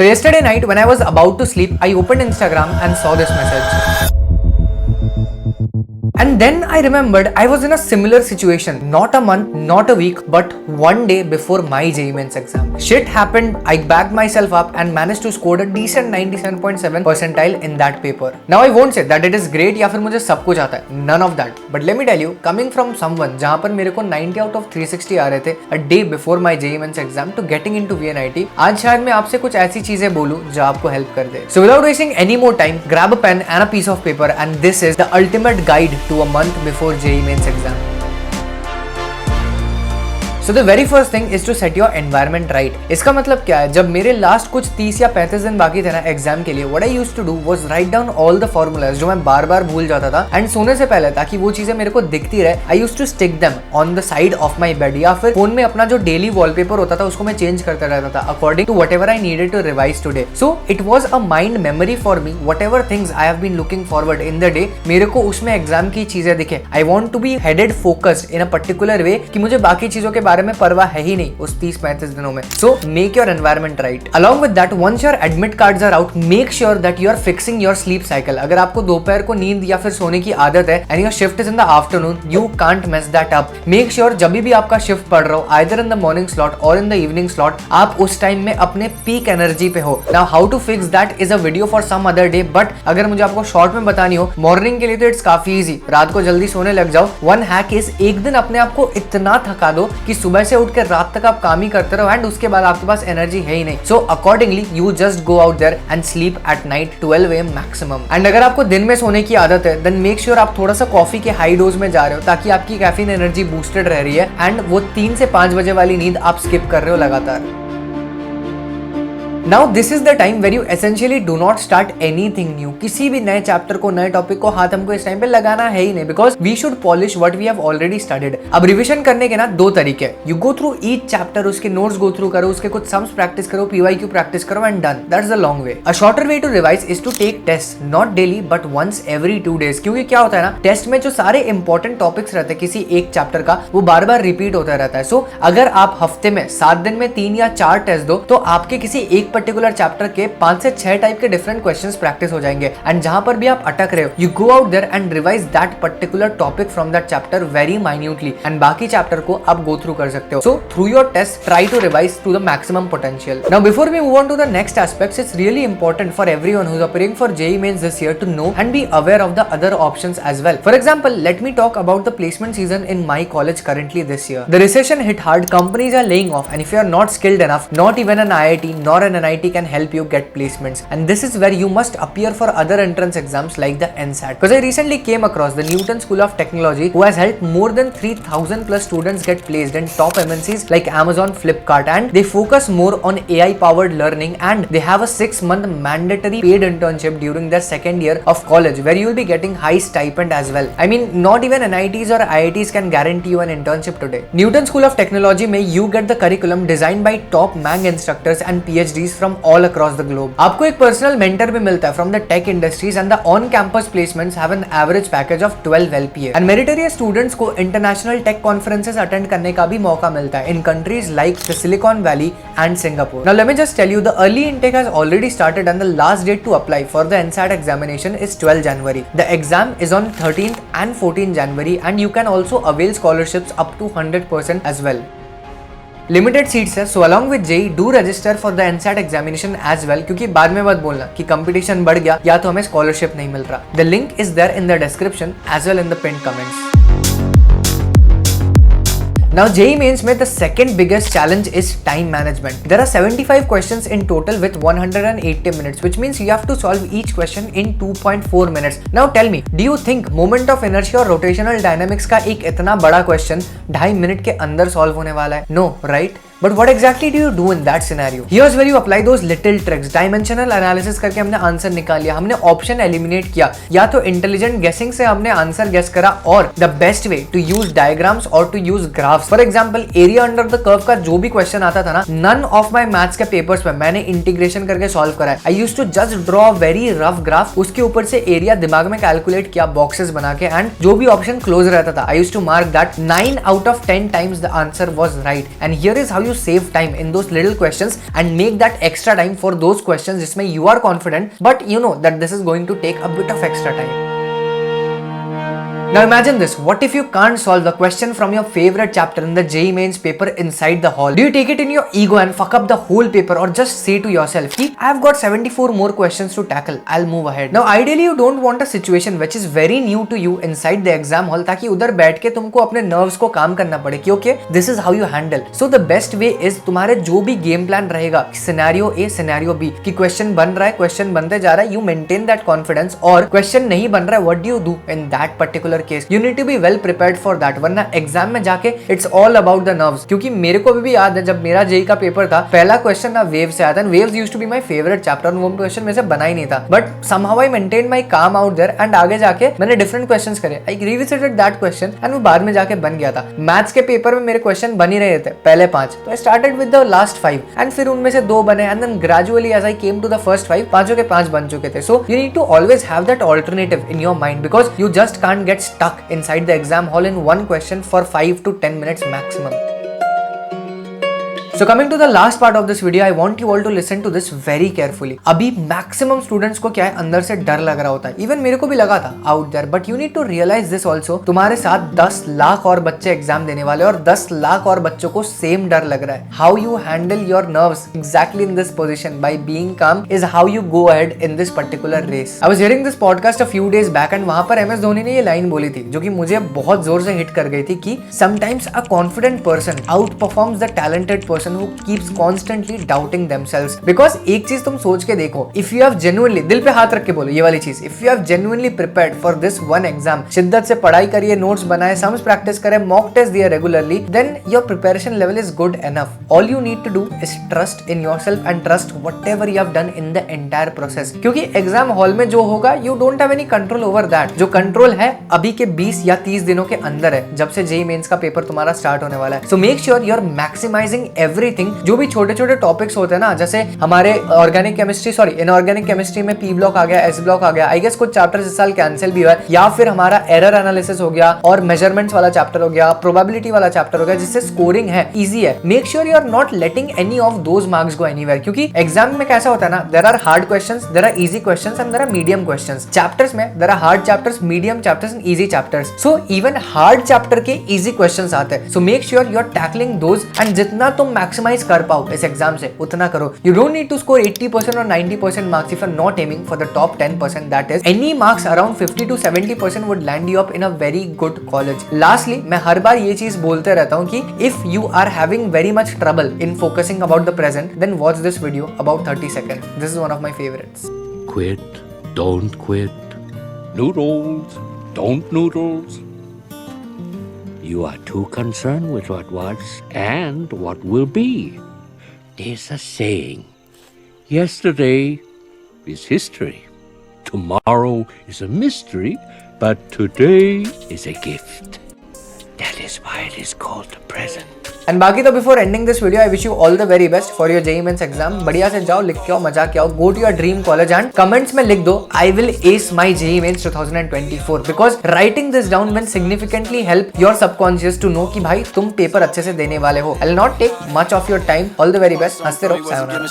So yesterday night when I was about to sleep, I opened Instagram and saw this message. And then I remembered I was in a similar situation, not a month, not a week, but one day before my JEE Mains exam. Shit happened, I backed myself up and managed to score a decent 97.7 percentile in that paper. Now I won't say that it is great या फिर मुझे सब कुछ आता है, none of that. But let me tell you, coming from someone जहाँ पर मेरे को 90 out of 360 आ रहे थे a day before my JEE Mains exam to getting into VNIT, आज शायद मैं आपसे कुछ ऐसी चीजें बोलूँ जो आपको हेल्प कर दे. So without wasting any more time, grab a pen and a piece of paper and this is the ultimate guide to a month before JEE Mains exam. So the very first thing is to set your environment right. इसका मतलब क्या है? जब मेरे last कुछ 30 या 35 दिन बाकी थे ना एग्जाम के लिए, what I used to do was write down all the formulas जो मैं बार बार भूल जाता था एंड सोने से पहले ताकि वो चीजें मेरे को दिखती रहे, I used to stick them on the side of my bed या फिर फोन में अपना जो डेली वॉलपेपर होता था उसको मैं चेंज करता रहता था according to whatever I needed to revise today. So it was a mind memory for me. Whatever things I have been looking forward in the day, मेरे को उसमें एग्जाम की चीजें दिखे. I want to be headed focused in a particular way कि मुझे बाकी चीजों के बारे में परवाह है ही नहीं उस 30-35 दिनों में. So make your environment right. Along with that, once your admit cards are out, make sure that you are fixing your sleep cycle. अगर आपको दोपहर को नींद या फिर सोने की आदत है and your shift is in the afternoon, you can't mess that up. Make sure जब भी आपका शिफ्ट पड़ रहा हो, either in the morning slot or in the evening slot, आप उस टाइम में अपने पीक एनर्जी पे हो. Now how to fix that is a video for some other day, but अगर मुझे आपको शॉर्ट में बतानी हो, मॉर्निंग के लिए तो इट्स काफी इजी. रात को जल्दी सोने लग जाओ. वन हैक इज एक दिन अपने आप को इतना थका दो कि सुबह से उठ के रात तक आप काम ही करते रहो एंड उसके बाद आपके पास एनर्जी है ही नहीं. So accordingly you just go out there and sleep at night 12 AM maximum. And अगर आपको दिन में सोने की आदत है देन मेक श्योर आप थोड़ा सा कॉफी के हाई डोज में जा रहे हो ताकि आपकी कैफीन एनर्जी बूस्टेड रह रही है एंड वो 3 से 5 बजे वाली नींद आप स्किप कर रहे हो लगातार. Now this is the time where you essentially do not start anything new. किसी भी नए चैप्टर को, नए टॉपिक को हाथ हमको इस टाइम पे लगाना है ही नहीं because we should polish what we have already studied. अब रिविजन करने के ना दो तरीके. You go through each chapter, उसके नोट्स गो थ्रू करो, उसके कुछ सम्स प्रैक्टिस करो, PYQ प्रैक्टिस करो and done. That's the long way. A shorter way to revise is to take tests, not daily but once every 2 days. क्योंकि क्या होता है ना, टेस्ट में जो सारे इंपॉर्टेंट टॉपिक्स रहते हैं किसी एक चैप्टर का, वो बार बार रिपीट होता रहता है. सो अगर आप हफ्ते में 7 दिन में 3 या 4 टेस्ट दो तो आपके किसी एक पर्टिकुलर चैप्टर के 5 से 6 टाइप के डिफरेंट क्वेश्चंस प्रैक्टिस हो जाएंगे एंड जहां पर भी आप अटक रहे हो you go out there and revise that particular topic from that chapter very minutely and बाकी चैप्टर को आप गो थ्रू कर सकते हो. So through your test try to revise to the maximum potential. Now before we move on to the next aspects, it's really important for everyone who is appearing for JEE Mains this year to know and be aware of the other options as well. For example, let me talk about the placement season in my college currently this year. The recession hit hard, companies are laying off and if you are not skilled enough, not even an IIT nor an NIT can help you get placements, and this is where you must appear for other entrance exams like the NSAT. Because I recently came across the Newton School of Technology who has helped more than 3,000 plus students get placed in top MNCs like Amazon, Flipkart, and they focus more on AI powered learning and they have a 6-month mandatory paid internship during their second year of college where you will be getting high stipend as well. I mean, not even NITs or IITs can guarantee you an internship today. Newton School of Technology में you get the curriculum designed by top MANG instructors and PhDs from all across the globe. आपको एक personal mentor भी मिलता है from the tech industries and the on campus placements have an average package of 12 LPA and meritorious students को international tech conferences attend करने का भी मौका मिलता है in countries like the Silicon Valley and Singapore. Now let me just tell you the early intake has already started and the last date to apply for the NSAT examination is 12 January. The exam is on 13th and 14th January and you can also avail scholarships up to 100% as well. Limited seats है, so along with JEE do register for the NSAT examination as well क्योंकि बाद में मत बोलना कि competition बढ़ गया या तो हमें स्कॉलरशिप नहीं मिल रहा. The link is there in the description as well in the pin comments. Now JEE Mains में the second biggest challenge is time management. There are 75 questions in total with 180 minutes, which means you have to solve each question in 2.4 minutes. Now tell me, do you think moment of inertia और rotational dynamics का एक इतना बड़ा question 2.5 minute के अंदर solve होने वाला है? No, right? But what exactly do you do in that scenario? Here's where you apply those little tricks. Dimensional analysis करके हमने आंसर निकाल लिया, हमने ऑप्शन एलिमिनेट किया या तो इंटेलिजेंट गेसिंग से हमने आंसर गेस करा और the best way to use diagrams और to use graphs. For example, area under the curve का जो भी क्वेश्चन आता था ना, नन ऑफ माय मैथ्स के पेपर्स में मैंने इंटीग्रेशन करके सॉल्व करा है. I used to just draw very rough graph, उसके ऊपर से एरिया दिमाग में कैलकुलेट किया बॉक्सेस बना के एंड जो भी ऑप्शन क्लोज रहता था I used to mark that 9 out of 10 times the answer was right. And here is how you save time in those little questions and make that extra time for those questions जिसमें you are confident but you know that this is going to take a bit of extra time. Now imagine this, what if you can't solve the question from your favorite chapter in the JEE Mains paper inside the hall? Do you take it in your ego and fuck up the whole paper, or just say to yourself, I've got 74 more questions to tackle, I'll move ahead. Now ideally you don't want a situation which is very new to you inside the exam hall ताकि उधर बैठ के तुमको अपने nerves को काम करना पड़े कि okay, this is how you handle. So the best way is तुम्हारे जो भी game plan रहेगा, scenario A, scenario B, कि question बन रहा है, question बनते जा रहा है, you maintain that confidence, और question नहीं बन रहा है, what do you do in that particular case? You need to be well prepared for that, वरना एग्जाम में जाके it's all about the nerves. क्योंकि मेरे को भी याद है जब मेरा जेई का पेपर था, पहला क्वेश्चन ना वेव से आया था, waves used to be my favourite chapter, और वो क्वेश्चन में से बना ही नहीं था, but somehow I maintained my calm out there and आगे जाके मैंने डिफरेंट क्वेश्चंस करे, I revisited that question and वो बाद में जाके बन गया था. मैथ्स के पेपर में मेरे क्वेश्चन बन ही रहे थे पहले 5, तो I started with the last 5 and फिर उनमें से 2 बने and then gradually as I came to the first 5, पांचों के 5 बन चुके थे. So you need to always have that alternative in your mind because you just can't get stuck inside the exam hall in one question for 5 to 10 minutes maximum. So coming to the last part of this video, I want you all to listen to this very carefully. अभी maximum students को क्या है, अंदर से डर लग रहा होता है, even मेरे को भी लगा था out there, but you need to realize this also. तुम्हारे साथ 10 लाख और बच्चे एग्जाम देने वाले और 10 लाख और बच्चों को सेम डर लग रहा है. How you handle your nerves exactly in this position by being calm is how you go ahead in this particular race. I was hearing this podcast a few days back and वहां पर MS Dhoni ने ये line बोली थी जो कि मुझे बहुत जोर से हिट कर गई थी कि sometimes a confident person outperforms the talented person who keeps constantly doubting themselves. Because एक चीज तुम सोच के देखो, if you have genuinely, दिल पे हाथ रख के बोलो ये वाली चीज, if you have genuinely prepared for this one exam, शिद्दत से पढ़ाई करिए, नोट्स बनाए, सम्स प्रैक्टिस करें, मॉक टेस्ट दिए regularly, then your preparation level is good enough. All you need to do is trust in yourself and trust whatever you have done in the entire process. क्योंकि exam hall में जो होगा, you don't have any control over that. जो control है अभी के 20 या 30 दिनों के अंदर है, जब से जेईई मेंस का पेपर तुम्हारा स्टार्ट होने वाला है. So make sure you're maximizing everything. जो भी छोटे छोटे टॉपिक्स होते हैं ना, जैसे हमारे organic chemistry, sorry inorganic chemistry में पी ब्लॉक आ गया, एस ब्लॉक आ गया, आई गेस कुछ चैप्टर्स इस साल कैंसिल भी हुआ है, या फिर हमारा एरर एनालिसिस हो गया और मेजरमेंट्स वाला चैप्टर हो गया, प्रोबेबिलिटी वाला चैप्टर हो गया, जिससे स्कोरिंग है इजी है. Make sure you are not letting any of those marks go anywhere. क्योंकि एग्जाम में कैसा होता है ना, there are hard questions, there are easy questions and there are medium questions. Chapters में there are hard chapters, medium chapters and easy chapters. So even hard chapter के easy questions आते हैं. So make sure you are tackling those and जितना तुम maximise कर पाओ इस exam से उतना करो. You don't need to score 80% or 90% marks if you're not aiming for the top 10%. That is, any marks around 50 to 70% would land you up in a very good college. Lastly, मैं हर बार ये चीज बोलते रहता हूँ कि if you are having very much trouble in focusing about the present, then watch this video about 30 seconds. This is one of my favorites. Quit, don't quit. Noodles, don't noodles. You are too concerned with what was and what will be. There's a saying, yesterday is history, tomorrow is a mystery, but today is a gift. That is why it is called the present. And बाकी तो before ending this video I wish you all the very best for your JEE Mains exam. बढ़िया से जाओ, लिख के आओ, मजा के आओ, go to your dream college and comments में लिख दो I will ace my JEE Mains 2024 because writing this down will significantly help your subconscious to know कि भाई तुम पेपर अच्छे से देने वाले हो. I will not take much of your time. All the very best. हंसते रहो. सायोनारा.